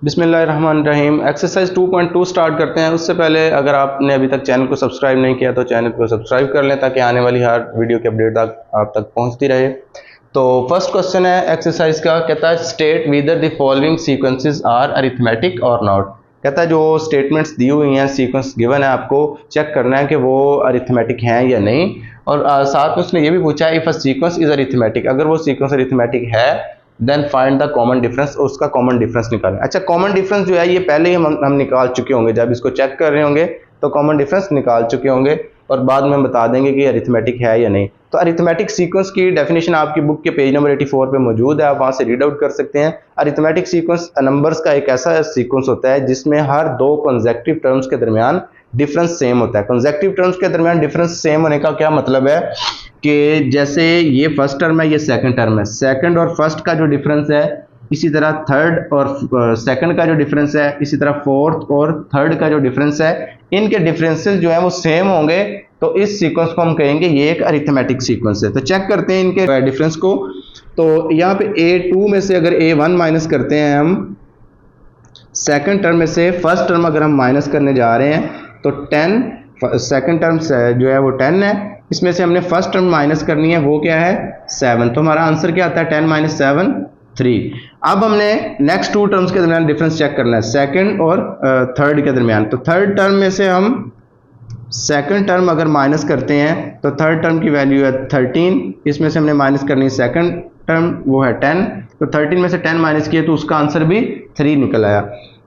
बिस्मिल्लाहिर्रहमानिर्रहीम। Exercise 2.2 start करते हैं। उससे पहले अगर आपने अभी तक चैनल को सब्सक्राइब नहीं किया तो चैनल को सब्सक्राइब कर लें ताकि आने वाली हर वीडियो की अपडेट आप तक पहुंचती रहे। तो फर्स्ट क्वेश्चन है एक्सरसाइज का, कहता है state whether the following sequences are arithmetic or not. कहता है जो स्टेटमेंट्स दी हुई हैं, सीक्वेंस गिवन है, आपको चेक करना है कि वो अरिथमेटिक हैं या नहीं। और साथ में उसने ये भी पूछा है if a sequence is arithmetic, अगर वो सीक्वेंस अरिथमेटिक है then find the common difference, उसका कॉमन डिफरेंस निकालें। अच्छा, कॉमन डिफरेंस जो है ये पहले ही हम निकाल चुके होंगे, जब इसको चेक कर रहे होंगे तो कॉमन डिफरेंस निकाल चुके होंगे और बाद में हम बता देंगे कि अरिथमेटिक है या नहीं। तो अरिथमेटिक सीक्वेंस की डेफिनेशन आपकी बुक के पेज नंबर 84 पे मौजूद है, आप वहां से रीड आउट कर सकते हैं। अरिथमेटिक सीक्वेंस नंबर्स का एक ऐसा सीक्वेंस होता है जिसमें हर दो कंसेक्यूटिव टर्म्स के दरमियान डिफरेंस सेम होता है। कंसेक्यूटिव टर्म्स के दरमियान डिफरेंस सेम होने का क्या मतलब है कि जैसे ये फर्स्ट टर्म है, ये सेकंड टर्म है, सेकंड और फर्स्ट का जो डिफरेंस है, इसी तरह थर्ड और सेकंड का जो डिफरेंस है, इसी तरह फोर्थ और थर्ड का जो डिफरेंस है, इनके डिफरेंसेस जो है वो सेम होंगे तो इस सीक्वेंस को हम कहेंगे ये एक अरिथमेटिक सीक्वेंस है। तो चेक करते हैं इनके डिफरेंस को। तो यहाँ पे A2 में से अगर A1 माइनस करते हैं हम सेकंड टर्म में से, फर्स्ट टर्म अगर हम माइनस करने जा रहे हैं तो 10, सेकंड टर्म जो है वो 10 है, इसमें से हमने फर्स्ट टर्म माइनस करनी है, वो क्या है 7। तो हमारा आंसर क्या आता है 10 माइनस 7 3। अब हमने नेक्स्ट टू टर्म्स के दरमियान डिफरेंस चेक करना है, सेकंड और थर्ड के दरमियान। तो थर्ड टर्म में से हम सेकंड टर्म अगर माइनस करते हैं तो थर्ड टर्म की वैल्यू है 13, इसमें से हमने माइनस करनी है सेकंड टर्म, वो है 10। तो 13 में से 10 माइनस किए तो उसका आंसर भी 3 निकल आया।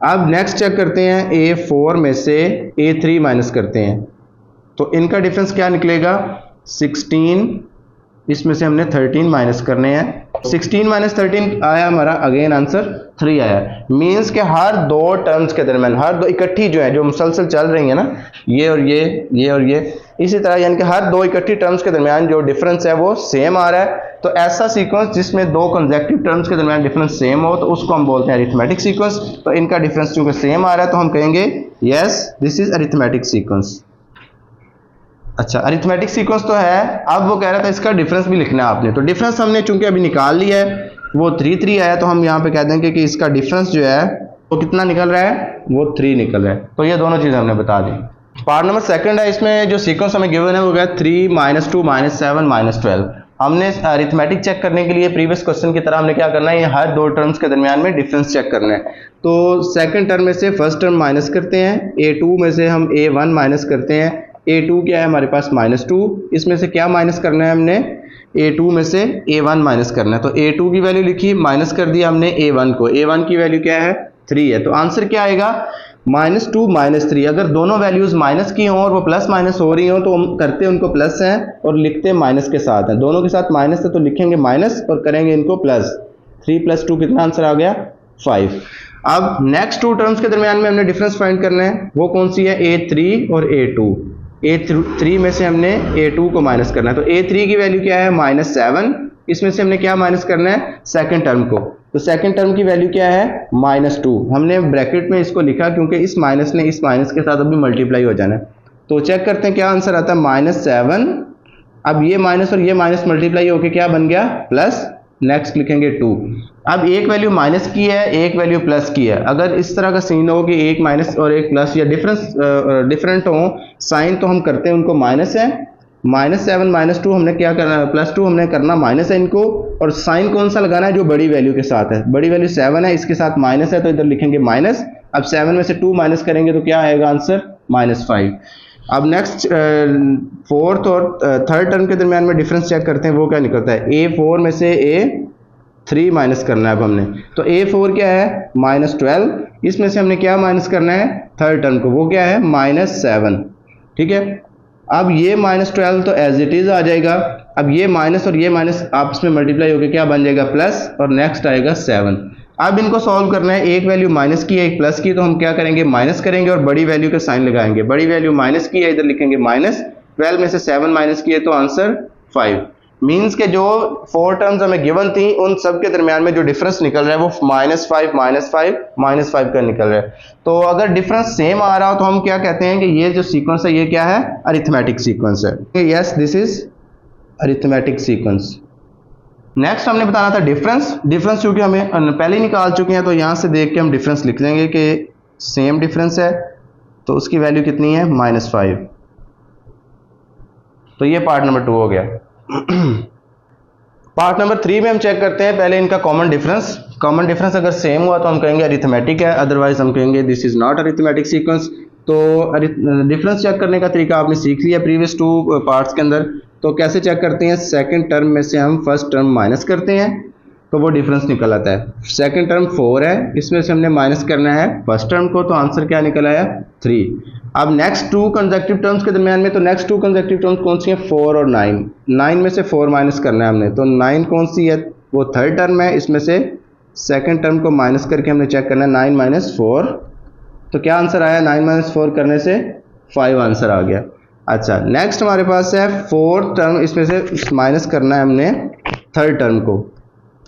अब नेक्स्ट चेक करते हैं, A4 में से A3 माइनस करते हैं तो इनका डिफरेंस क्या निकलेगा 16, इसमें से हमने 13 माइनस करने हैं, 16 माइनस 13 आया हमारा, अगेन आंसर 3 आया। मींस के हर दो टर्म्स के दरमियान, हर दो इकट्ठी जो है, जो मुसलसल चल रही है ना, ये और ये और ये, इसी तरह यानी कि हर दो इकट्ठी टर्म्स के दरमियान जो डिफरेंस है वो सेम आ रहा है। तो ऐसा सीक्वेंस जिसमें दो कंसेक्यूटिव टर्म्स के दरमियान डिफरेंस सेम हो तो उसको हम बोलते हैं अरिथमेटिक सीक्वेंस। तो इनका डिफरेंस चूंकि सेम आ रहा है तो हम कहेंगे yes this is arithmetic sequence. अच्छा, अरिथमेटिक सीक्वेंस तो है, अब वो कह रहा था इसका डिफरेंस भी लिखना है आपने। तो डिफरेंस हमने चूंकि अभी निकाल लिया है, वो 3 आया, तो हम यहाँ पे कह देंगे कि इसका डिफरेंस जो है वो कितना निकल रहा है, वो 3 निकल रहा है। तो ये दोनों चीजें हमने बता दी। पार्ट नंबर सेकंड है, इसमें जो सीक्वेंस हमें गिवन है वो क्या 3 -2 -7 -12। हमने अरिथमेटिक चेक करने के लिए प्रीवियस क्वेश्चन की तरह हमने क्या करना है, हर दो टर्म्स के दरमियान में डिफरेंस चेक करना है। तो सेकंड टर्म में से फर्स्ट टर्म माइनस करते हैं, A2 में से हम A1 माइनस करते हैं, A2 क्या है हमारे पास -2, इसमें से क्या माइनस करना है हमने, A2 में से A1 माइनस करना है। तो A2 की वैल्यू लिखी, माइनस कर दिया हमने A1 को, A1 की वैल्यू क्या है 3 है। तो आंसर क्या आएगा -2 -3। अगर दोनों वैल्यूज माइनस की हों और वो प्लस माइनस हो रही हो तो हम करते उनको प्लस हैं और लिखते माइनस के साथ हैं। दोनों के साथ माइनस है तो लिखेंगे माइनस और करेंगे इनको प्लस। 3 + 2 कितना आंसर आ गया 5। अब नेक्स्ट टू टर्म्स के दरमियान में हमने डिफरेंस फाइंड करना है, वो कौन सी है A3 और A2। A3 में से हमने A2 को माइनस करना है। तो A3 की वैल्यू क्या है -7, इसमें से हमने क्या माइनस करना है सेकंड टर्म को। तो सेकंड टर्म की वैल्यू क्या है -2। हमने ब्रैकेट में इसको लिखा क्योंकि इस माइनस ने इस माइनस के साथ अभी मल्टीप्लाई हो जाना है। तो चेक करते हैं क्या आंसर आता है -7। अब ये माइनस और ये माइनस मल्टीप्लाई होके क्या बन गया प्लस, नेक्स्ट लिखेंगे 2। अब एक वैल्यू माइनस की है, एक वैल्यू प्लस की है। अगर इस तरह का सीन हो कि एक माइनस और एक प्लस या डिफरेंट हो साइन, तो हम करते हैं उनको माइनस है, -7 -2 हमने क्या करना है, +2 हमने करना माइनस है इनको, और साइन कौन सा लगाना है जो बड़ी वैल्यू के साथ है। बड़ी वैल्यू 7 है, इसके साथ माइनस है तो इधर लिखेंगे माइनस। अब 7 में से 2 माइनस करेंगे तो क्या आएगा आंसर -5। अब नेक्स्ट फोर्थ और थर्ड टर्म के दरमियान में डिफरेंस चेक करते हैं, वो क्या निकलता है। A4 में से A3 माइनस करना है अब हमने। तो A4 क्या है -12, इसमें से हमने क्या माइनस करना है थर्ड टर्म को, वो क्या है -7। ठीक है, अब ये -12 तो एज इट इज आ जाएगा। अब ये माइनस और ये माइनस आपस में मल्टीप्लाई होकर क्या बन जाएगा प्लस, और नेक्स्ट आएगा 7। अब इनको सॉल्व करना है, एक वैल्यू माइनस की है एक प्लस की, तो हम क्या करेंगे माइनस करेंगे और बड़ी वैल्यू का साइन लगाएंगे। बड़ी वैल्यू माइनस की है, इधर लिखेंगे -12 में से 7 माइनस की है तो आंसर 5। मीन्स के जो 4 टर्म्स हमें गिवन थी उन सब के दरमियान में जो डिफरेंस निकल रहा है वो -5 का निकल रहा है। तो अगर डिफरेंस सेम आ रहा हो तो हम क्या कहते हैं कि ये जो सीक्वेंस है ये क्या है अरिथमेटिक सीक्वेंस है। Yes this is arithmetic sequence. Next हमने बताना था डिफरेंस। डिफरेंस चूंकि हमें पहले ही निकाल चुके हैं तो यहाँ से देख के हम डिफरेंस लिख लेंगे कि सेम डिफरेंस है, तो उसकी वैल्यू कितनी है -5। तो ये पार्ट नंबर 2 हो गया। पार्ट नंबर 3 में हम चेक करते हैं पहले इनका कॉमन डिफरेंस। कॉमन डिफरेंस अगर सेम हुआ तो हम कहेंगे अरिथमेटिक है, अदरवाइज हम कहेंगे this is not arithmetic sequence. तो डिफरेंस चेक करने का तरीका आपने सीख लिया प्रीवियस 2 पार्ट्स के अंदर। तो कैसे चेक करते हैं, सेकंड टर्म में से हम फर्स्ट टर्म माइनस करते हैं तो वो डिफरेंस निकल आता है। सेकंड टर्म 4 है, इसमें से हमने माइनस करना है फर्स्ट टर्म को, तो आंसर क्या निकल आया 3। अब नेक्स्ट 2 कंसेक्टिव टर्म्स के दरमियान में, तो नेक्स्ट 2 कंसेक्टिव टर्म्स कौन सी हैं, 4 और 9। 9 में से 4 माइनस करना है हमने, तो 9 कौन सी है, वो थर्ड टर्म है, इसमें से सेकंड टर्म को माइनस करके हमने चेक करना है 9 - 4। तो क्या आंसर आया, 9 - 4 करने से 5 आंसर आ गया। अच्छा, नेक्स्ट हमारे पास है फोर्थ टर्म, इसमें से माइनस करना है हमने थर्ड टर्म को।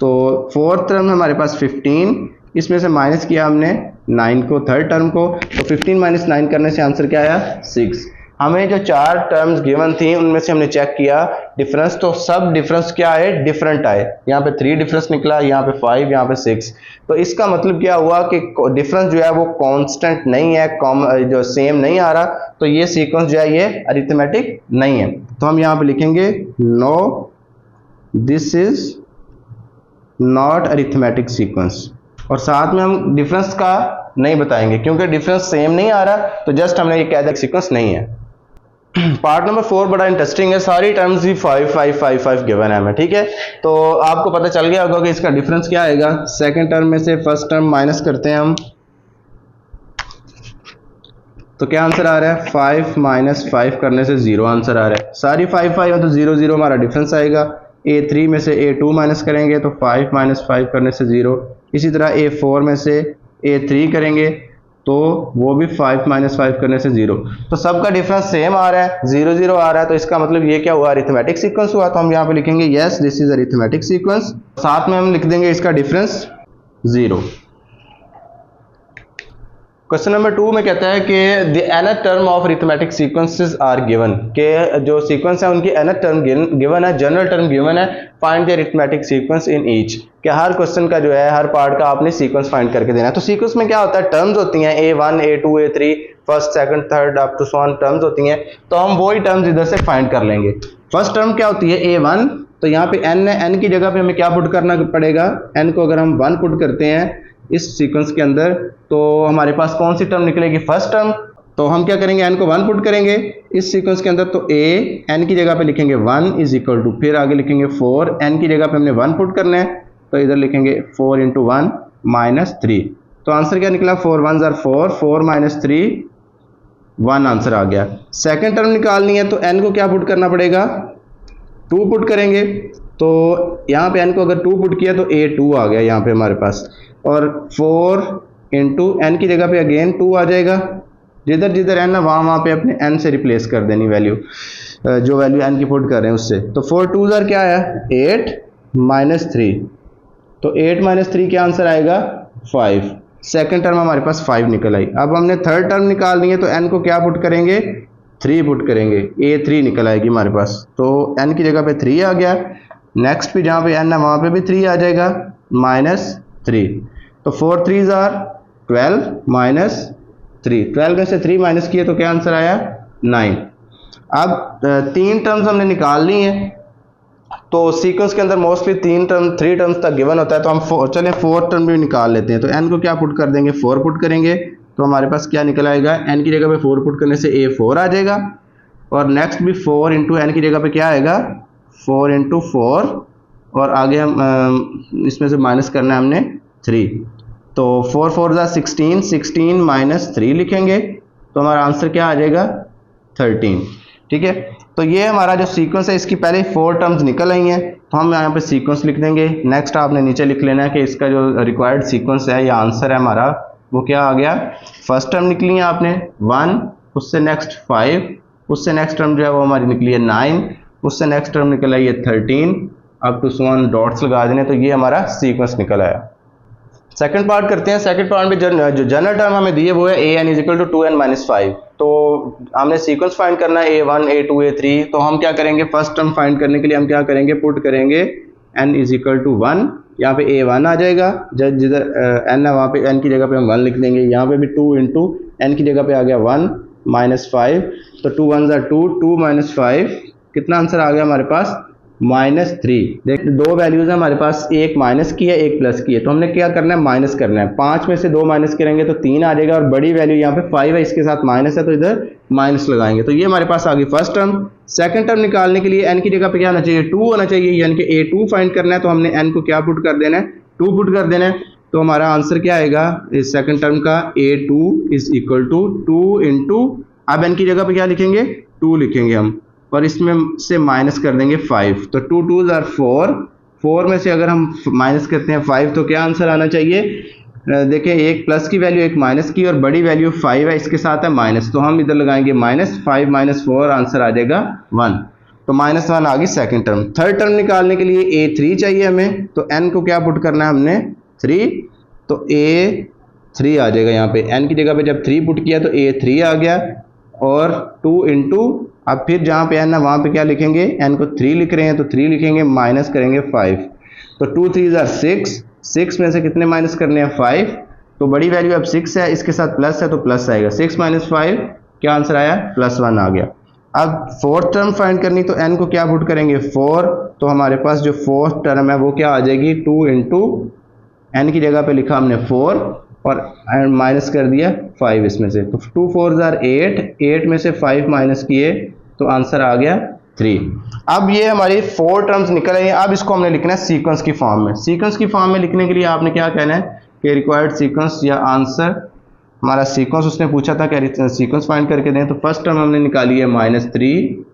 तो फोर्थ टर्म हमारे पास 15, इसमें से माइनस किया हमने 9 को, थर्ड टर्म को, तो 15 - 9 करने से आंसर क्या आया 6। हमें जो 4 टर्म्स गिवन थी उनमें से हमने चेक किया डिफरेंस, तो सब डिफरेंस क्या आए, डिफरेंट आए। यहाँ पे 3 डिफरेंस निकला, यहाँ पे 5, यहाँ पे 6। तो इसका मतलब क्या हुआ कि डिफरेंस जो है वो कांस्टेंट नहीं है, जो सेम नहीं आ रहा, तो ये सीक्वेंस जो है ये अरिथमेटिक नहीं है। तो हम यहाँ पे लिखेंगे no this is not arithmetic sequence, और साथ में हम डिफरेंस का नहीं बताएंगे क्योंकि डिफरेंस सेम नहीं आ रहा, तो जस्ट हमने ये कह दिया सीक्वेंस नहीं है। पार्ट नंबर 4 बड़ा इंटरेस्टिंग है, सारी टर्म्स ही 5 5 5 5 गिवन है हमें, ठीक है। तो आपको पता चल गया होगा कि इसका डिफरेंस क्या आएगा। सेकंड टर्म में से फर्स्ट टर्म माइनस करते हैं हम, तो क्या आंसर आ रहा है 5 - 5 करने से 0 आंसर आ रहा है। सारी 5 5 है तो 0 0 हमारा डिफरेंस आएगा। A3 में से A2 माइनस करेंगे तो 5 - 5 करने से 0। इसी तरह A4 में से A3 करेंगे तो वो भी 5 - 5 करने से 0। तो सबका डिफरेंस सेम आ रहा है, 0 0 आ रहा है, तो इसका मतलब ये क्या हुआ, अरिथमेटिक सीक्वेंस हुआ। तो हम यहाँ पे लिखेंगे yes this is arithmetic sequence, साथ में हम लिख देंगे इसका डिफरेंस 0। क्वेश्चन नंबर 2 में कहता है कि the nth term of arithmetic sequences are given, के जो सीक्वेंस है उनकी nth टर्म गिवन है, जनरल टर्म गिवन है, find the arithmetic sequence in each. कि हर क्वेश्चन का जो है हर पार्ट का आपने सीक्वेंस फाइंड करके देना है। तो सीक्वेंस में क्या होता है, टर्म्स होती हैं A1 A2 A3, first second third up to so on terms होती हैं। तो हम वही टर्म्स इधर से फाइंड कर लेंगे। फर्स्ट टर्म क्या होती है A1, तो यहाँ पे n है, n की जगह पे हमें क्या पुट करना पड़ेगा, n को अगर हम 1 पुट करते हैं इस सीक्वेंस के अंदर तो हमारे पास कौन सी टर्म निकलेगी, फर्स्ट टर्म। तो हम क्या करेंगे, n को 1 पुट करेंगे इस सीक्वेंस के अंदर, तो a n की जगह पे लिखेंगे 1 = फिर आगे लिखेंगे 4, n की जगह पे हमने 1 पुट करना है तो इधर लिखेंगे 4 × 1 - 3। तो आंसर क्या निकला, 4 1s are 4, 4 - 3 1 आंसर आ गया। सेकंड टर्म निकालनी है तो n को क्या पुट करना पड़ेगा, 2 पुट करेंगे। तो यहाँ पे n को अगर 2 पुट किया तो a2 आ गया यहाँ पे हमारे पास, और 4 × n की जगह पे अगेन 2 आ जाएगा। जिधर जिधर n है वहाँ पे अपने n से रिप्लेस कर देनी वैल्यू, जो वैल्यू n की पुट कर रहे हैं उससे। तो 4 2s are क्या आया 8 - 3, तो 8 - 3 क्या आंसर आएगा 5। सेकंड टर्म हमारे पास 5 निकल आई। अब हमने थर्ड टर्म निकालनी है तो n को क्या पुट करेंगे, 3 पुट करेंगे, A3 निकल आएगी हमारे पास। तो n की जगह पे 3 आ गया। नेक्स्ट भी जहाँ पे n है वहाँ पे भी 3 आ जाएगा -3। तो 4 3s are 12 - 3, 12 में से 3 माइनस किए तो क्या आंसर आया 9। अब 3 टर्म्स हमने निकालनी है, तो सीक्वेंस के अंदर मोस्टली 3 टर्म्स तक गिवन होता है। तो हम चलें 4 टर्म भी निकाल लेते हैं। तो n को क्या पुट कर देंगे, 4 पुट करेंगे, तो हमारे पास क्या निकल आएगा, n की जगह पे 4 पुट करने से A4 आ जाएगा। और नेक्स्ट भी 4 × n की जगह पे क्या आएगा 4 × 4, और आगे हम इसमें से माइनस करना है हमने 3। तो 4 4s are 16, 16 - 3 लिखेंगे तो हमारा आंसर क्या आ जाएगा 13। ठीक है, तो ये हमारा जो सीक्वेंस है इसकी पहले 4 टर्म्स निकल आई हैं, तो हम यहाँ पे सीक्वेंस लिख देंगे। नेक्स्ट आपने नीचे लिख लेना है कि इसका जो रिक्वायर्ड सीक्वेंस है या आंसर है हमारा वो क्या आ गया। फर्स्ट टर्म निकली है आपने 1, उससे नेक्स्ट 5, उससे नेक्स्ट टर्म जो है वो हमारी निकली है 9, उससे नेक्स्ट टर्म निकल आई है 13, up to so on dots लगा देने, तो ये हमारा सीक्वेंस निकल आया। सेकंड पार्ट करते हैं। सेकंड पार्ट में जो जनरल टर्म हमें दिए वो है an = 2n - 5। तो हमने सीक्वेंस फाइंड करना है A1 A2 A3। तो हम क्या करेंगे, फर्स्ट टर्म फाइंड करने के लिए हम क्या करेंगे, पुट करेंगे n इज इक्वल टू 1, यहाँ पे a 1 आ जाएगा, जिधर n है वहाँ पे n की जगह पे हम 1 लिख देंगे, यहाँ पे भी 2 इंटू n की जगह पे आ गया 1 माइनस 5, तो 2 1 ज़ा 2, 2 माइनस 5, कितना आंसर आ गया हमारे पास -3। देख दो वैल्यूज है हमारे पास, एक माइनस की है एक प्लस की है, तो हमने क्या करना है माइनस करना है। 5 में से 2 माइनस करेंगे तो 3 आ जाएगा, और बड़ी वैल्यू यहाँ पे 5 है, इसके साथ माइनस है तो इधर माइनस लगाएंगे, तो ये हमारे पास आ गई फर्स्ट टर्म। सेकंड टर्म निकालने के लिए n की जगह पे क्या होना चाहिए 2 होना चाहिए, यानी कि a2 फाइंड करना है, तो हमने n को क्या पुट कर देना है 2 पुट कर देना है, तो हमारा आंसर क्या आएगा इस सेकंड टर्म का a2 is equal to 2 into, अब n की जगह पे क्या लिखेंगे 2 लिखेंगे हम, और इसमें से माइनस कर देंगे 5, तो 2 2 आर 4, 4 में से अगर हम माइनस करते हैं 5 तो क्या आंसर आना चाहिए, देखिए एक प्लस की वैल्यू एक माइनस की, और बड़ी वैल्यू 5 है, इसके साथ है माइनस, तो हम इधर लगाएंगे माइनस 5 माइनस 4, आंसर आ जाएगा 1, तो -1 आ गई सेकंड टर्म। थर्ड टर्म निकालने के लिए a3 चाहिए हमें, तो n को क्या पुट करना है हमने 3, तो a3 आ जाएगा, यहाँ पे n की जगह पे जब 3 पुट किया तो a3 आ गया, और 2 इंटू, अब फिर जहाँ पे n है वहाँ पे क्या लिखेंगे, n को 3 लिख रहे हैं तो 3 लिखेंगे, माइनस करेंगे 5, तो 2 3 आर 6, 6 में से कितने माइनस करने हैं 5, तो बड़ी वैल्यू अब 6 है, इसके साथ प्लस है तो प्लस आएगा, 6 माइनस 5 क्या आंसर आया +1 आ गया। अब फोर्थ टर्म फाइंड करनी, तो n को क्या पुट करेंगे 4, तो हमारे पास जो फोर्थ टर्म है वो क्या आ जाएगी 2 इंटू, n की जगह पे लिखा हमने 4 और माइनस कर दिया 5 इसमें से, तो 2 4 आर 8, 8 में से 5 माइनस किए तो आंसर आ गया 3। अब ये हमारी 4 टर्म्स निकल आई हैं, अब इसको हमने लिखना है सीक्वेंस की फॉर्म में। सीक्वेंस की फॉर्म में लिखने के लिए आपने क्या कहना है कि रिक्वायर्ड सीक्वेंस या आंसर, हमारा सीक्वेंस उसने पूछा था कि सीक्वेंस फाइंड करके दें, तो फर्स्ट टर्म हमने निकाली है -3,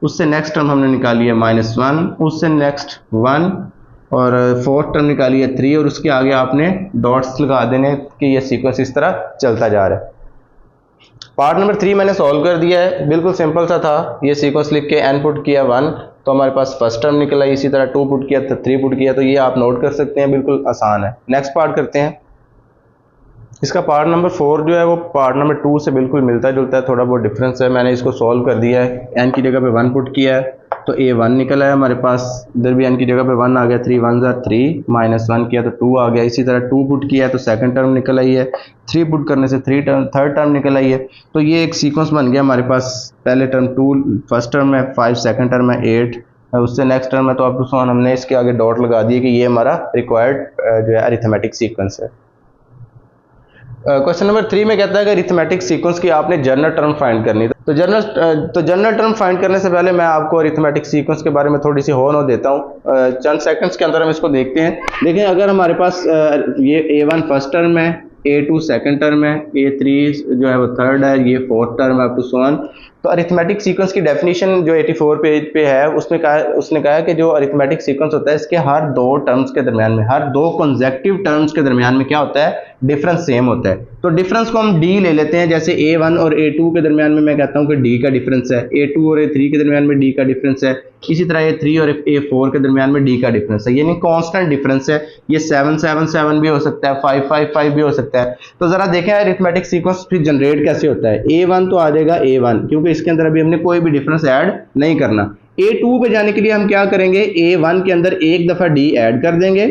उससे नेक्स्ट टर्म हमने निकाली है -1, उससे नेक्स्ट 1, और फोर्थ टर्म निकाली है 3, और उसके आगे आपने डॉट्स लगा देने कि ये सीक्वेंस इस तरह चलता जा रहा है। पार्ट नंबर 3 मैंने सॉल्व कर दिया है, बिल्कुल सिंपल सा था, ये सीक्वेंस लिख के n पुट किया 1 तो हमारे पास फर्स्ट टर्म निकला, इसी तरह 2 पुट किया तो 3 पुट किया, तो ये आप नोट कर सकते हैं, बिल्कुल आसान है। नेक्स्ट पार्ट करते हैं, इसका पार्ट नंबर 4 जो है वो पार्ट नंबर 2 से बिल्कुल मिलता जुलता है, थोड़ा बहुत डिफरेंस है। मैंने इसको सॉल्व कर दिया है, n की जगह पे 1 पुट किया है तो a1 निकला है हमारे पास, इधर भी n की जगह पे 1 आ गया, 3 1 आर 3, -1 किया तो 2 आ गया, इसी तरह 2 पुट किया तो सेकंड टर्म निकल आई है, 3 पुट करने से थर्ड टर्म निकल आई है, तो ये एक सीक्वेंस बन गया हमारे पास। पहले टर्म 2 फर्स्ट टर्म है, 5 सेकंड टर्म है, 8 उससे नेक्स्ट टर्म है, तो अब तो हमने इसके आगे डॉट लगा दिए कि ये हमारा रिक्वायर्ड जो है अरिथमेटिक सीक्वेंस है। क्वेश्चन नंबर 3 में कहता है कि अरिथमेटिक सीक्वेंस की आपने जनरल टर्म फाइंड करनी, तो जनरल टर्म फाइंड करने से पहले मैं आपको अरिथमेटिक सीक्वेंस के बारे में थोड़ी सी होनो देता हूँ। चंद सेकंड्स के अंदर हम इसको देखते हैं। देखें, अगर हमारे पास ये a1 फर्स्ट टर्म है, a2 सेकंड टर्म है, a3 जो है वो थर्ड है, ये फोर्थ टर्म है, अप टू सो ऑन, तो अरिथमेटिक सीक्वेंस की डेफिनेशन जो 84 पेज पे है उसने कहा कि जो अरिथमेटिक सीक्वेंस होता है इसके हर दो टर्म्स के दरमियान में, हर दो कंसेक्टिव टर्म्स के दरमियान में क्या होता है, डिफरेंस सेम होता है। तो डिफरेंस को हम d ले लेते हैं, जैसे a1 और a2 के दरमियान में मैं कहता हूं कि d का डिफरेंस है, a2 और a3 के दरमियान में d का डिफरेंस है, इसी तरह a3 और a4 के दरमियान में d का डिफरेंस है, यानी कांस्टेंट डिफरेंस है। ये 7 7 7 भी हो सकता है, 5 5 5 भी हो सकता है। तो जरा देखें अरिथमेटिक सीक्वेंस फिर जनरेट कैसे होता है। a1 तो आ जाएगा a1, क्योंकि इसके अंदर अभी हमने कोई भी डिफरेंस ऐड नहीं करना। a2 पे जाने के लिए हम क्या करेंगे, a1 के अंदर एक दफा d ऐड कर देंगे,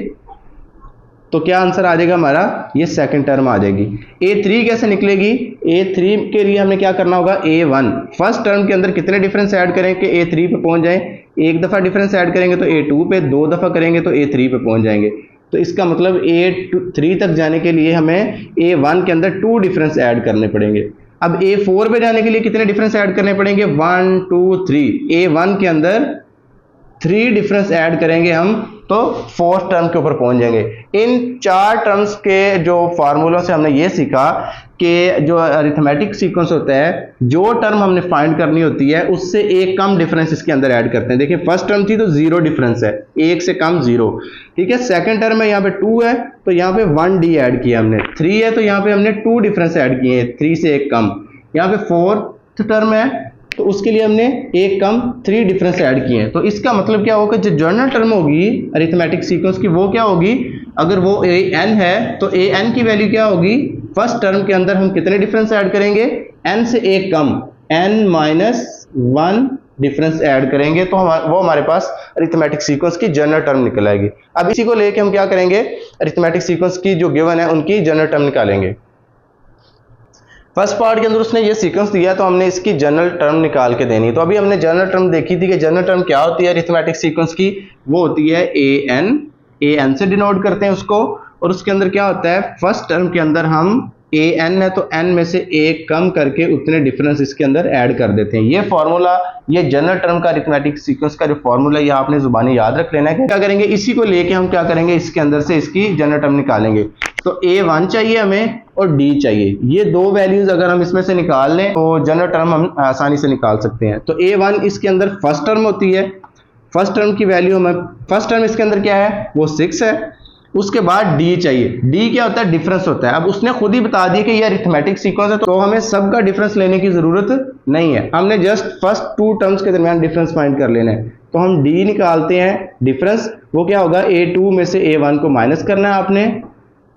तो क्या आंसर आ जाएगा हमारा, ये सेकंड टर्म आ जाएगी। a3 कैसे निकलेगी, a3 के लिए हमने क्या करना होगा, a1 फर्स्ट टर्म के अंदर कितने डिफरेंस ऐड करें कि a3 पे पहुंच जाएं, एक दफा डिफरेंस ऐड करेंगे तो a2 पे, दो दफा करेंगे तो a3 पे पहुंच जाएंगे। तो इसका मतलब a3 तक जाने के लिए हमें a1 के अंदर 2 डिफरेंस ऐड करने पड़ेंगे। अब a4 पे जाने के लिए कितने डिफरेंस ऐड करने पड़ेंगे, 1 2 3, a1 के अंदर 3 डिफरेंस ऐड करेंगे हम, तो फोर्थ टर्म के ऊपर पहुंच जाएंगे। इन 4 टर्म्स के जो फार्मूलों से हमने ये सीखा कि जो अरिथमेटिक सीक्वेंस होता है, जो टर्म हमने फाइंड करनी होती है उससे एक कम डिफरेंस इसके अंदर ऐड करते हैं। देखिए फर्स्ट टर्म थी तो 0 डिफरेंस है, एक से कम 0, ठीक है। सेकंड टर्म में यहाँ पे 2 है तो यहाँ पे 1d ऐड किया हमने, 3 है तो यहाँ पे हमने 2 डिफरेंस ऐड किए हैं, 3 से एक कम। यहाँ पे फोर्थ टर्म है तो उसके लिए हमने एक कम 3 डिफरेंस ऐड किए हैं। तो इसका मतलब क्या होगा, जो जनरल टर्म होगी अरिथमेटिक सीक्वेंस की वो क्या होगी, अगर वो an है तो an की वैल्यू क्या होगी, फर्स्ट टर्म के अंदर हम कितने डिफरेंस ऐड करेंगे, n से एक कम, n -1 डिफरेंस ऐड करेंगे तो वो हमारे पास अरिथमेटिक सीक्वेंस की जनरल टर्म निकल आएगी। अब इसी को लेके हम क्या करेंगे, अरिथमेटिक सीक्वेंस की जो गिवन है उनकी जनरल टर्म निकालेंगे। फर्स्ट पार्ट के अंदर उसने ये सीक्वेंस दिया तो हमने इसकी जनरल टर्म निकाल के देनी। तो अभी हमने जनरल टर्म देखी थी कि जनरल टर्म क्या होती है अरिथमेटिक सीक्वेंस की, वो होती है ए एन से डिनोट करते हैं उसको, और उसके अंदर क्या होता है, फर्स्ट टर्म के अंदर हम ए एन है तो एन में से एक कम करके उतने डिफरेंस इसके अंदर ऐड कर देते हैं। ये फॉर्मूला, ये जनरल टर्म का अरिथमेटिक सीक्वेंस का जो फॉर्मूला ये आपने जुबानी याद रख लेना है। क्या करेंगे, इसी को लेके हम क्या करेंगे, इसके अंदर से इसकी जनरल टर्म निकालेंगे। तो A1 चाहिए हमें और D चाहिए, ये दो वैल्यूज अगर हम इसमें से निकाल लें तो जनरल टर्म हम आसानी से निकाल सकते हैं। तो A1 इसके अंदर फर्स्ट टर्म होती है, फर्स्ट टर्म की वैल्यू हमें, फर्स्ट टर्म इसके अंदर क्या है, वो 6 है। उसके बाद D चाहिए, D क्या होता है, डिफरेंस होता है। अब उसने खुद ही बता दिया कि ये अरिथमेटिक सीक्वेंस है तो हमें सबका डिफरेंस लेने की जरूरत नहीं है, हमने जस्ट फर्स्ट टू टर्म्स के दरमियान डिफरेंस फाइंड कर लेना है। तो हम D निकालते हैं डिफरेंस, वो क्या होगा, A2 में से A1 को माइनस करना है आपने,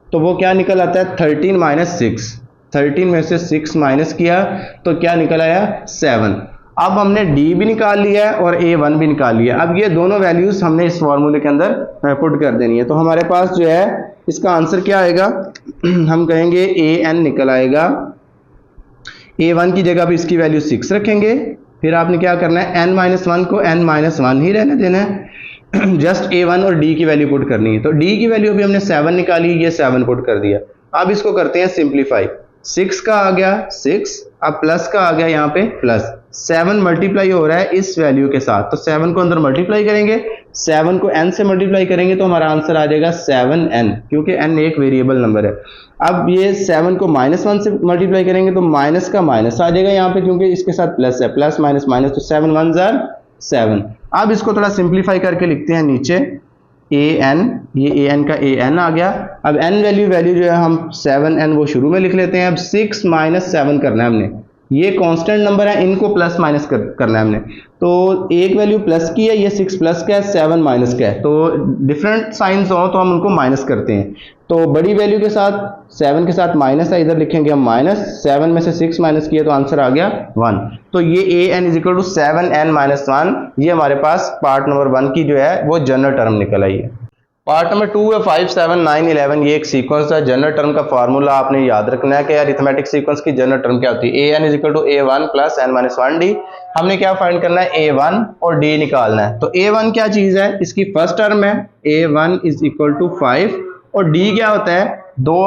तो वो क्या निकल आता है 13 माइनस 6, 13 में से 6 माइनस किया तो क्या निकल आया 7। अब हमने D भी निकाल लिया है और A1 भी निकाल लिया। अब ये दोनों वैल्यूज हमने इस फॉर्मूले के अंदर पुट कर देनी है। तो हमारे पास जो है इसका आंसर क्या आएगा, हम कहेंगे AN निकल आएगा, A1 की जगह पे इसकी वैल्यू 6 रखेंगे, फिर आपने क्या करना है n-1 को n-1 ही रहने देना है, जस्ट A1 और D की वैल्यू पुट करनी है। तो D की वैल्यू अभी हमने 7 निकाली, ये 7 पुट कर दिया। अब इसको करते हैं सिंप्लीफाई, 6 का आ गया 6, अब प्लस का आ गया यहाँ पे प्लस, 7 मल्टीप्लाई हो रहा है इस वैल्यू के साथ, तो 7 को अंदर मल्टीप्लाई करेंगे, 7 को n से मल्टीप्लाई करेंगे तो हमारा आंसर आ जाएगा 7n, क्योंकि n एक वेरिएबल नंबर है। अब ये 7 को -1 से मल्टीप्लाई करेंगे तो माइनस का माइनस आ जाएगा यहाँ पे, क्योंकि इसके साथ प्लस है, प्लस माइनस माइनस, तो 7 1 जार 7। अब इसको थोड़ा सिंप्लीफाई करके लिखते हैं नीचे an, ये an का an आ गया। अब n वैल्यू जो है हम 7n वो शुरू में लिख लेते हैं। अब 6 माइनस 7 करना है हमने, ये कांस्टेंट नंबर है, इनको प्लस माइनस करना है हमने। तो एक वैल्यू प्लस की है, ये 6 प्लस का है, 7 माइनस का है, तो डिफरेंट साइंस हो तो हम उनको माइनस करते हैं। तो बड़ी वैल्यू के साथ 7 के साथ माइनस है, इधर लिखेंगे हम माइनस, 7 में से 6 माइनस किया तो आंसर आ गया 1। तो ये an is equal to 7n-1, ये हमारे पास पार्ट नंबर 1 की जो है वो जनरल टर्म निकल आई है। पार्ट नंबर 2 है 5, 7, 9, 11, ये एक सीक्वेंस है। जनरल टर्म का फार्मूला आपने याद रखना है कि अरिथमेटिक सीक्वेंस की जनरल टर्म क्या होती है, an is equal to A1 plus n-1D। हमने क्या फाइंड करना है, A1 और D निकालना है। तो A1 क्या चीज है, इसकी फर्स्ट टर्म है, A1 इज इक्वल टू 5, और D क्या होता है,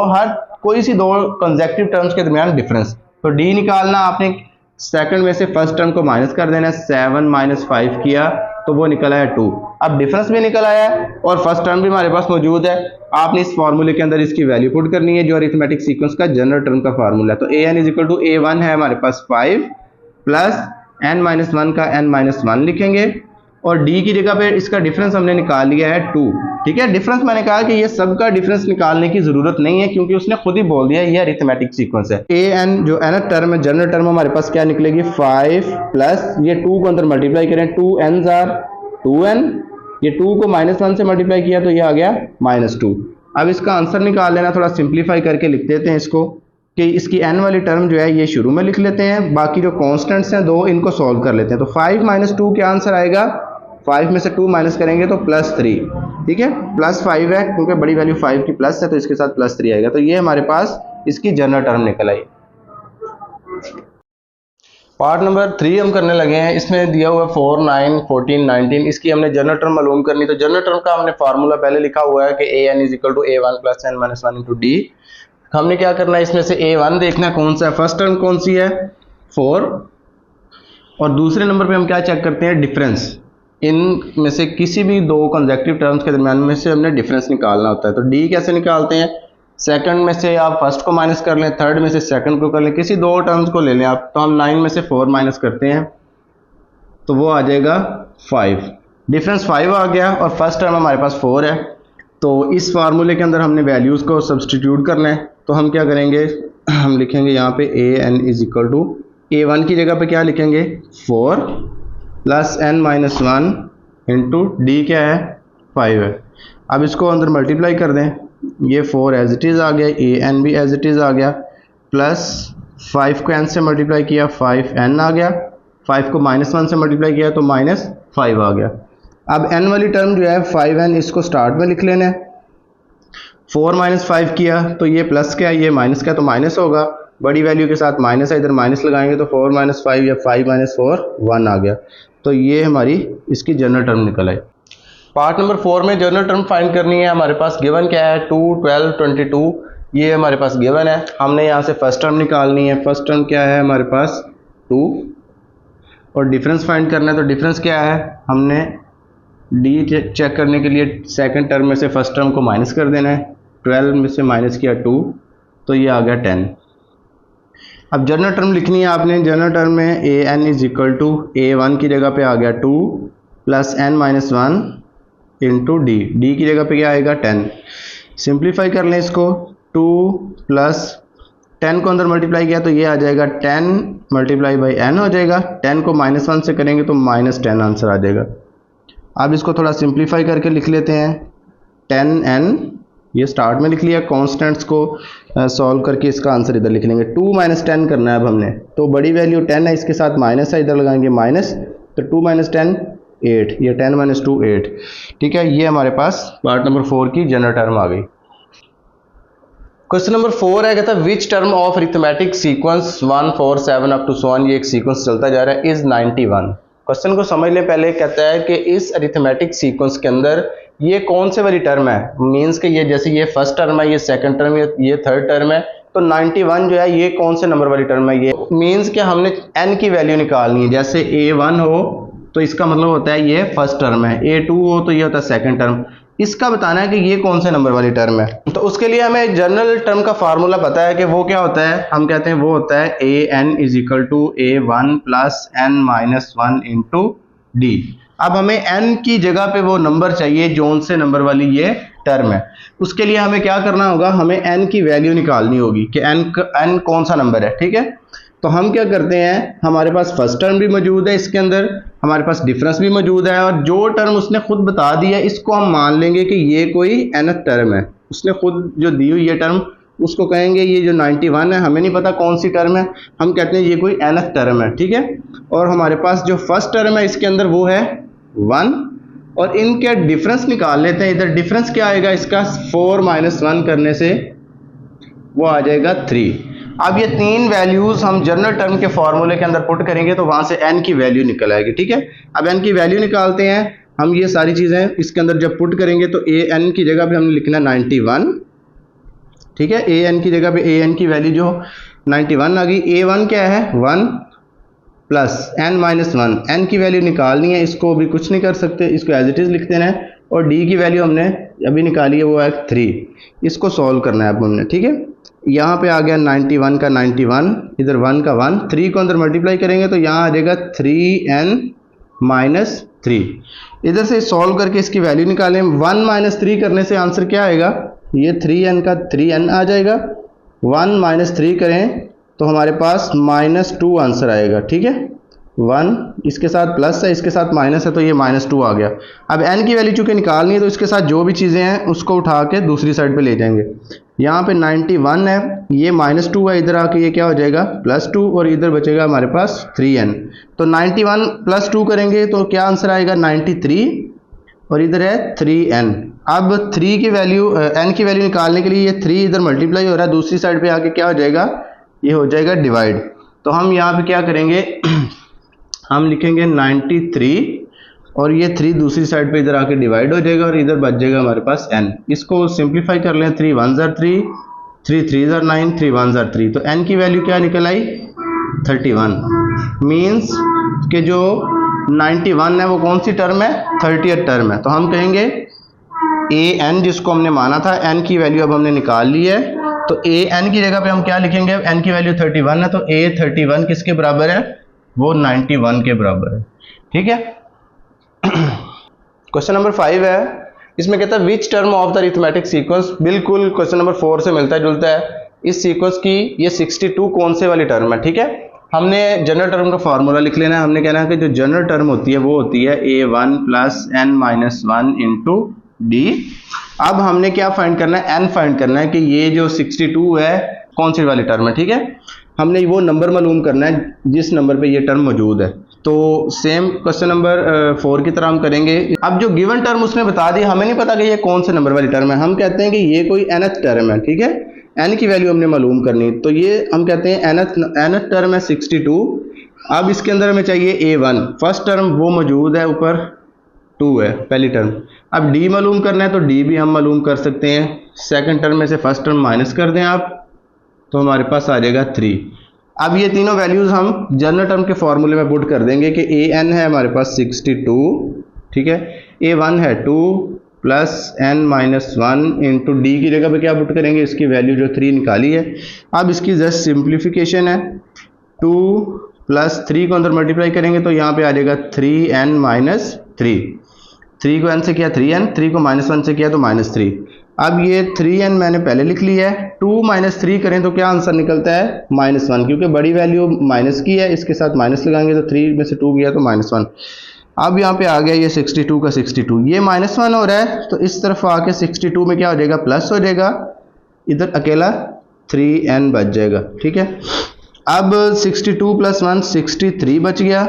हर कोई सी दो कंसेक्यूटिव टर्म्स के दरमियान डिफरेंस। तो D निकालना, आपने सेकंड में से फर्स्ट टर्म को माइनस कर देना, 7 माइनस 5 किया तो वो निकल आया 2। अब डिफरेंस भी निकल आया और फर्स्ट टर्म भी हमारे पास मौजूद है। आपने इस फॉर्मूले के अंदर इसकी वैल्यू पुट करनी है जो अरिथमेटिक सीक्वेंस का जनरल टर्म का फार्मूला है। तो an is equal to A1 है हमारे पास 5 प्लस n-1 का n-1 लिखेंगे, और D की जगह पे इसका डिफरेंस हमने निकाल लिया है 2। ठीक है, डिफरेंस मैंने कहा कि ये सबका डिफरेंस निकालने की जरूरत नहीं है, क्योंकि उसने खुद ही बोल दिया ये अरिथमेटिक सीक्वेंस है। an जो है ना टर्म है, जनरल टर्म हमारे पास क्या निकलेगी, 5 प्लस ये 2 को अंदर मल्टीप्लाई करें, 2n जार 2n, ये 2 को -1 से मल्टीप्लाई किया तो ये आ गया -2। अब इसका आंसर निकाल लेना, थोड़ा सिंप्लीफाई करके लिख देते हैं इसको, कि इसकी n वाली टर्म जो है ये शुरू में लिख लेते हैं, बाकी जो कॉन्स्टेंट्स हैं दो इनको सॉल्व कर लेते हैं। तो 5 माइनस 2 क्या आंसर आएगा, 5 में से 2 माइनस करेंगे तो +3। ठीक है, +5 है क्योंकि बड़ी वैल्यू 5 की प्लस है तो इसके साथ +3 आएगा। तो ये हमारे पास इसकी जनरल टर्म निकल आई। पार्ट नंबर 3 हम करने लगे हैं, इसमें दिया हुआ है 4, 9, 14, 19, इसकी हमने जनरल टर्म मालूम करनी। तो जनरल टर्म का हमने फार्मूला पहले लिखा हुआ है कि an is equal to A1 plus n-1 into D। हमने क्या करना है, इसमें से A1 देखना कौन सा है, फर्स्ट टर्म कौन सी है 4, और दूसरे नंबर पे हम क्या चेक करते हैं, डिफरेंस। इन में से किसी भी दो कंसेक्यूटिव टर्म्स के दरमियान में से हमने डिफरेंस निकालना होता है। तो D कैसे निकालते हैं, सेकंड में से आप फर्स्ट को माइनस कर लें, थर्ड में से सेकंड को कर लें, किसी दो टर्म्स को ले लें आप। तो हम 9 में से 4 माइनस करते हैं तो वो आ जाएगा 5, डिफरेंस 5 आ गया, और फर्स्ट टर्म हमारे पास 4 है। तो इस फार्मूले के अंदर हमने वैल्यूज़ को सब्सटीट्यूट करना है। तो हम क्या करेंगे, हम लिखेंगे यहाँ पे an is equal to A1 की जगह पे क्या लिखेंगे 4 प्लस n-1 इंटू D क्या है 5 है। अब इसको अंदर मल्टीप्लाई कर दें, ये 4 एज इट इज़ आ गया, an भी एज इट इज़ आ गया, प्लस 5 को n से मल्टीप्लाई किया 5n आ गया, 5 को -1 से मल्टीप्लाई किया तो -5 आ गया। अब n वाली टर्म जो है 5n, इसको स्टार्ट में लिख लेना है। 4 - 5 किया तो ये प्लस क्या, ये माइनस क्या, तो माइनस होगा। बड़ी वैल्यू के साथ माइनस है, इधर माइनस लगाएंगे तो 4 - 5 या 5 - 4 1 आ गया। तो ये हमारी इसकी जनरल टर्म निकल आई। पार्ट नंबर 4 में जनरल टर्म फाइंड करनी है। हमारे पास गिवन क्या है, 2, 12, 22, ये हमारे पास गिवन है। हमने यहाँ से फर्स्ट टर्म निकालनी है। फर्स्ट टर्म क्या है हमारे पास 2, और डिफरेंस फाइंड करना है। तो डिफरेंस क्या है, हमने डी चेक करने के लिए सेकंड टर्म में से फर्स्ट टर्म को माइनस कर देना है। 12 में से माइनस किया 2, तो ये आ गया 10। अब जनरल टर्म लिखनी है आपने। जनरल टर्म में A N is equal to A1 की जगह पे आ गया 2 plus n - 1 into D. D की जगह पे क्या आएगा 10। सिंप्लीफाई कर लें इसको। 2 प्लस 10 को अंदर मल्टीप्लाई किया तो ये आ जाएगा 10 मल्टीप्लाई बाई n हो जाएगा। 10 को -1 से करेंगे तो -10 आंसर आ जाएगा। अब इसको थोड़ा सिंप्लीफाई करके लिख लेते हैं। 10n ये स्टार्ट में लिख लिया। कॉन्स्टेंट्स को सॉल्व करके इसका आंसर इधर लिख लेंगे। 2 - 10 करना है अब हमने, तो बड़ी वैल्यू 10 है, इसके साथ माइनस है, इधर लगाएंगे माइनस, तो 2 - 10 8, ये 10 - 2 8। ठीक है, ये हमारे पास पार्ट नंबर 4 की जनरल टर्म आ गई। क्वेश्चन नंबर 4 है, कहता है which term of arithmetic sequence 1 4 7 up to so on, ये एक सीक्वेंस चलता जा रहा है, इज 91। क्वेश्चन को समझ ले पहले। कहता है कि इस अरिथमेटिक सीक्वेंस के अंदर ये कौन से वाली टर्म है, मीन्स कि ये जैसे ये फर्स्ट टर्म है, ये सेकंड टर्म है, ये थर्ड टर्म है, तो 91 जो है ये कौन से नंबर वाली टर्म है। ये मीन्स कि हमने n की वैल्यू निकालनी है। जैसे A1 हो तो इसका मतलब होता है ये फर्स्ट टर्म है, A2 हो तो ये होता है सेकंड टर्म। इसका बताना है कि ये कौन से नंबर वाली टर्म है। तो उसके लिए हमें जनरल टर्म का फार्मूला पता है कि वो क्या होता है। हम कहते हैं वो होता है an is equal to A1 plus n - 1 into D. अब हमें n की जगह पे वो नंबर चाहिए जोन से नंबर वाली ये टर्म है। उसके लिए हमें क्या करना होगा, हमें n की वैल्यू निकालनी होगी कि n कौन सा नंबर है। ठीक है, तो हम क्या करते हैं, हमारे पास फर्स्ट टर्म भी मौजूद है इसके अंदर, हमारे पास डिफरेंस भी मौजूद है, और जो टर्म उसने खुद बता दिया इसको हम मान लेंगे कि ये कोई nth टर्म है। उसने खुद जो दी हुई ये टर्म, उसको कहेंगे ये जो 91 है, हमें नहीं पता कौन सी टर्म है, हम कहते हैं ये कोई nth टर्म है। ठीक है, और हमारे पास जो फर्स्ट टर्म है इसके अंदर वो है 1, और इनके डिफरेंस निकाल लेते हैं। इधर डिफरेंस क्या आएगा इसका, 4 - 1 करने से वो आ जाएगा 3। अब ये तीन वैल्यूज हम जनरल टर्म के फॉर्मूले के अंदर पुट करेंगे तो वहां से n की वैल्यू निकल आएगी। ठीक है, अब n की वैल्यू निकालते हैं हम। ये सारी चीजें इसके अंदर जब पुट करेंगे तो an की जगह पे हमने लिखना 91। ठीक है, an की जगह पे an की वैल्यू जो 91 आ गई। A1 क्या है 1 प्लस n - 1, n की वैल्यू निकालनी है, इसको भी कुछ नहीं कर सकते, इसको एज इट इज लिख देना है। और d की वैल्यू हमने अभी निकाली है, वो है 3। इसको सॉल्व करना है अब हमने। ठीक है, यहाँ पे आ गया 91 का 91, इधर 1 का 1, 3 को अंदर मल्टीप्लाई करेंगे तो यहाँ आ जाएगा 3n - 3। इधर से सॉल्व करके इसकी वैल्यू निकालें। 1 - 3 करने से आंसर क्या आएगा, ये 3n का 3n आ जाएगा। 1 - 3 करें तो हमारे पास -2 आंसर आएगा। ठीक है, 1 इसके साथ प्लस है, इसके साथ माइनस है, तो ये -2 आ गया। अब n की वैल्यू चूंकि निकालनी है तो इसके साथ जो भी चीज़ें हैं उसको उठा के दूसरी साइड पे ले जाएंगे। यहाँ पे 91 है, ये -2 है, इधर आके ये क्या हो जाएगा +2, और इधर बचेगा हमारे पास 3n। तो 91 + 2 करेंगे तो क्या आंसर आएगा 93, और इधर है 3n। अब 3 की वैल्यू n की वैल्यू निकालने के लिए ये 3 इधर मल्टीप्लाई हो रहा है, दूसरी साइड पे आके क्या हो जाएगा, ये हो जाएगा डिवाइड। तो हम यहाँ पे क्या करेंगे हम लिखेंगे 93, और ये 3 दूसरी साइड पे इधर आके डिवाइड हो जाएगा, और इधर बच जाएगा हमारे पास n। इसको सिंप्लीफाई कर लें, 3 1 ज़र 3, 3 3 ज़र 9, 3 1 ज़र 3, तो n की वैल्यू क्या निकल आई 31। मीन्स कि जो 91 है वो कौन सी टर्म है, 30th टर्म है। तो हम कहेंगे an जिसको हमने माना था, n की वैल्यू अब हमने निकाल ली है, तो an की जगह पे हम क्या लिखेंगे, n की वैल्यू 31 है, तो a 31 किसके बराबर है, वो 91 के बराबर है। ठीक है, क्वेश्चन नंबर 5 है, इसमें कहता है which term of the arithmetic sequence, बिल्कुल क्वेश्चन नंबर 4 से मिलता जुलता है। इस सीक्वेंस की ये 62 कौन से वाली टर्म है। ठीक है, हमने जनरल टर्म का फार्मूला लिख लेना है। हमने कहना है कि जो जनरल टर्म होती है वो होती है A1 plus n - 1 into D. अब हमने क्या फाइंड करना है, n फाइंड करना है कि ये जो 62 है कौन सी वाली टर्म है। ठीक है, हमने वो नंबर मालूम करना है जिस नंबर पे ये टर्म मौजूद है। तो सेम क्वेश्चन नंबर 4 की तरह हम करेंगे। अब जो गिवन टर्म उसने बता दी, हमें नहीं पता कि ये कौन से नंबर वाली टर्म है, हम कहते हैं कि ये कोई nth टर्म है, ठीक है, n की वैल्यू हमने मालूम करनी, तो ये हम कहते हैं nth टर्म है 62। अब इसके अंदर हमें चाहिए a1, फर्स्ट टर्म वो मौजूद है ऊपर 2 है पहली टर्म। अब d मालूम करना है तो d भी हम मालूम कर सकते हैं, सेकंड टर्म में से फर्स्ट टर्म माइनस कर दें आप तो हमारे पास आ जाएगा 3। अब ये तीनों वैल्यूज़ हम जनरल टर्म के फॉर्मूले में पुट कर देंगे कि an है हमारे पास 62, ठीक है, a1 है 2 plus n minus 1 into D की जगह पे क्या पुट करेंगे, इसकी वैल्यू जो 3 निकाली है। अब इसकी जस्ट सिंप्लीफिकेशन है, 2 प्लस 3 को अंदर मल्टीप्लाई करेंगे तो यहाँ पे आ जाएगा 3n माइनस 3, 3 को n से किया 3n, 3 को माइनस 1 से किया तो माइनस 3। अब ये 3n मैंने पहले लिख लिया है, 2 माइनस 3 करें तो क्या आंसर निकलता है -1, क्योंकि बड़ी वैल्यू माइनस की है, इसके साथ माइनस लगाएंगे तो 3 में से 2 गया तो -1। अब यहाँ पे आ गया ये 62 का 62, ये -1 हो रहा है तो इस तरफ आके 62 में क्या हो जाएगा, प्लस हो जाएगा, इधर अकेला 3n बच जाएगा, ठीक है। अब 62 प्लस 1 63 बच गया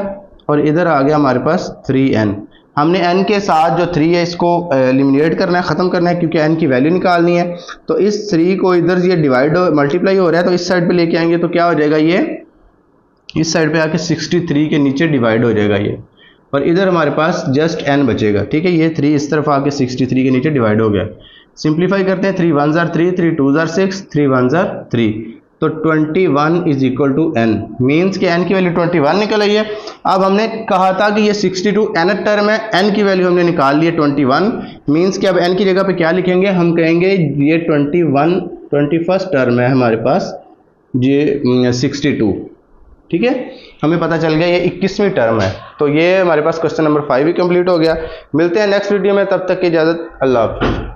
और इधर आ गया हमारे पास 3n। हमने n के साथ जो 3 है इसको एलिमिनेट करना है, ख़त्म करना है, क्योंकि n की वैल्यू निकालनी है। तो इस 3 को इधर ये डिवाइड मल्टीप्लाई हो रहा है तो इस साइड पे लेके आएंगे तो क्या हो जाएगा, ये इस साइड पे आके 63 के नीचे डिवाइड हो जाएगा ये, और इधर हमारे पास जस्ट n बचेगा, ठीक है। ये 3 इस तरफ आके 63 के नीचे डिवाइड हो गया। सिंप्लीफाई करते हैं, 3 1s are 3, 3 2s are 6, 3 1s are 3, तो 21 is equal to n, means कि n की वैल्यू 21 निकल आई है। अब हमने कहा था कि ये 62 nth टर्म है, n की वैल्यू हमने निकाल ली है 21, मीन्स कि अब n की जगह पे क्या लिखेंगे, हम कहेंगे ये 21st टर्म है हमारे पास, ये 62, ठीक है। हमें पता चल गया ये 21वीं टर्म है। तो ये हमारे पास क्वेश्चन नंबर 5 भी कंप्लीट हो गया। मिलते हैं नेक्स्ट वीडियो में, तब तक की इजाज़त, अल्लाह हाफ़िज़।